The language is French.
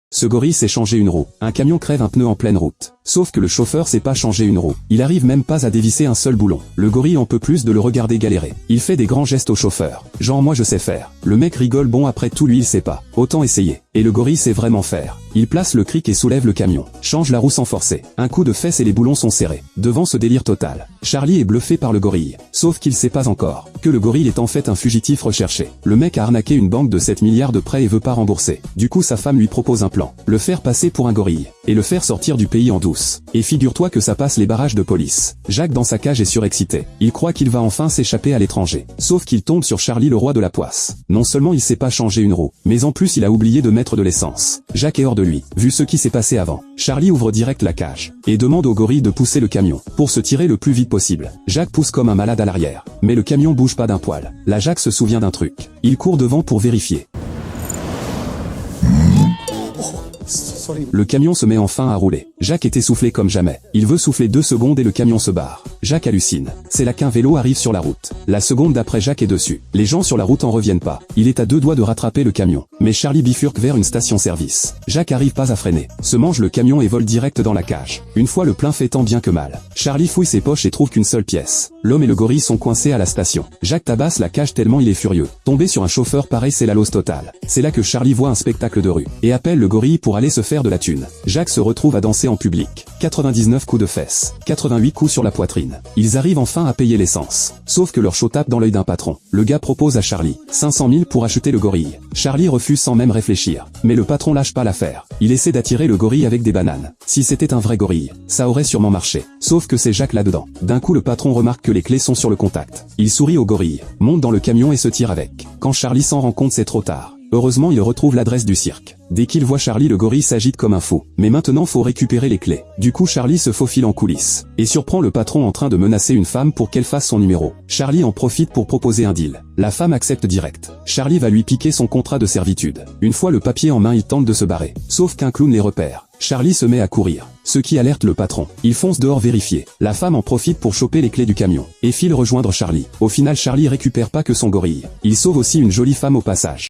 Ce gorille sait changer une roue. Un camion crève un pneu en pleine route. Sauf que le chauffeur sait pas changer une roue. Il arrive même pas à dévisser un seul boulon. Le gorille en peut plus de le regarder galérer. Il fait des grands gestes au chauffeur. Genre moi je sais faire. Le mec rigole, bon après tout lui il sait pas. Autant essayer. Et le gorille sait vraiment faire. Il place le cric et soulève le camion. Change la roue sans forcer. Un coup de fesse et les boulons sont serrés. Devant ce délire total, Charlie est bluffé par le gorille. Sauf qu'il sait pas encore que le gorille est en fait un fugitif recherché. Le mec a arnaqué une banque de 7 milliards de prêts et veut pas rembourser. Du coup sa femme lui propose un plan. Le faire passer pour un gorille. Et le faire sortir du pays en douce. Et figure-toi que ça passe les barrages de police. Jacques dans sa cage est surexcité. Il croit qu'il va enfin s'échapper à l'étranger. Sauf qu'il tombe sur Charlie le roi de la poisse. Non seulement il sait pas changer une roue, mais en plus il a oublié de mettre de l'essence. Jacques est hors de lui, vu ce qui s'est passé avant. Charlie ouvre direct la cage. Et demande au gorille de pousser le camion, pour se tirer le plus vite possible. Jacques pousse comme un malade à l'arrière. Mais le camion bouge pas d'un poil. Là Jacques se souvient d'un truc. Il court devant pour vérifier. Le camion se met enfin à rouler. Jacques est essoufflé comme jamais. Il veut souffler 2 secondes et le camion se barre. Jacques hallucine. C'est là qu'un vélo arrive sur la route. La seconde d'après Jacques est dessus. Les gens sur la route en reviennent pas. Il est à 2 doigts de rattraper le camion. Mais Charlie bifurque vers une station-service. Jacques arrive pas à freiner. Se mange le camion et vole direct dans la cage. Une fois le plein fait tant bien que mal. Charlie fouille ses poches et trouve qu'une seule pièce. L'homme et le gorille sont coincés à la station. Jacques tabasse la cage tellement il est furieux. Tomber sur un chauffeur pareil c'est la lose totale. C'est là que Charlie voit un spectacle de rue. Et appelle le gorille pour aller se faire de la thune. Jacques se retrouve à danser en public. 99 coups de fesses. 88 coups sur la poitrine. Ils arrivent enfin à payer l'essence. Sauf que leur chaud tape dans l'œil d'un patron. Le gars propose à Charlie 500 000 pour acheter le gorille. Charlie refuse sans même réfléchir. Mais le patron lâche pas l'affaire. Il essaie d'attirer le gorille avec des bananes. Si c'était un vrai gorille, ça aurait sûrement marché. Sauf que c'est Jacques là-dedans. D'un coup le patron remarque que les clés sont sur le contact. Il sourit au gorille, monte dans le camion et se tire avec. Quand Charlie s'en rend compte c'est trop tard. Heureusement il retrouve l'adresse du cirque. Dès qu'il voit Charlie le gorille s'agite comme un fou. Mais maintenant faut récupérer les clés. Du coup Charlie se faufile en coulisses. Et surprend le patron en train de menacer une femme pour qu'elle fasse son numéro. Charlie en profite pour proposer un deal. La femme accepte direct. Charlie va lui piquer son contrat de servitude. Une fois le papier en main il tente de se barrer. Sauf qu'un clown les repère. Charlie se met à courir. Ce qui alerte le patron. Il fonce dehors vérifier. La femme en profite pour choper les clés du camion. Et file rejoindre Charlie. Au final Charlie récupère pas que son gorille. Il sauve aussi une jolie femme au passage.